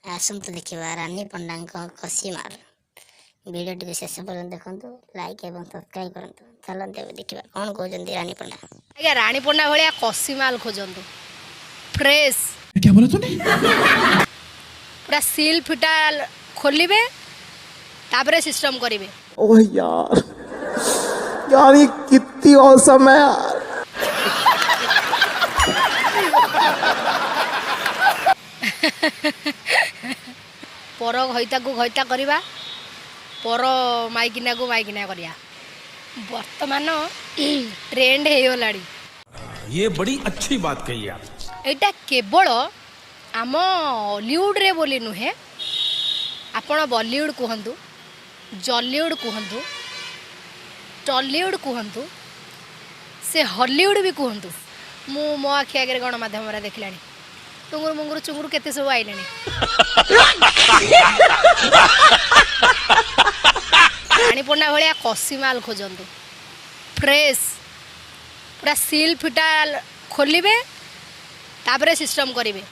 आसतु देखा रानी पंडा कसी मार भिडियो शेष पर्यटन देखो लाइक और सब्सक्राइब करूँ। चलते देखा कौन कहते रानी पंडा। आज्ञा रानी पंडा भाया कसी माल खोजतु फ्रेश क्या बोला तूने? पूरा सील फिटा खोलिबे तापरे सिस्टम करिवे। ओह यार यार ये कितनी औसम है यार। पर घईता को घईता करिबा पर माइकिना को माइकिना करिया वर्तमान ट्रेंड हे गलाडी। ये बड़ी अच्छी बात कही आप। एटा केवल आम हॉलीवुड रे बोली नुहे आपण बॉलीवुड कहतु जॉलीवुड कहतु टॉलीवुड कहतु से हॉलीवुड भी कहतु मु मो आखि आगे गणमाध्यम देखला टुंगुर मुंगुर चुंगुर केते सब आइले रानी पंडा भाया कसी माल खोजतु फ्रेश पूरा सील फिटा खोलिबे तापरे सिस्टम करिवे।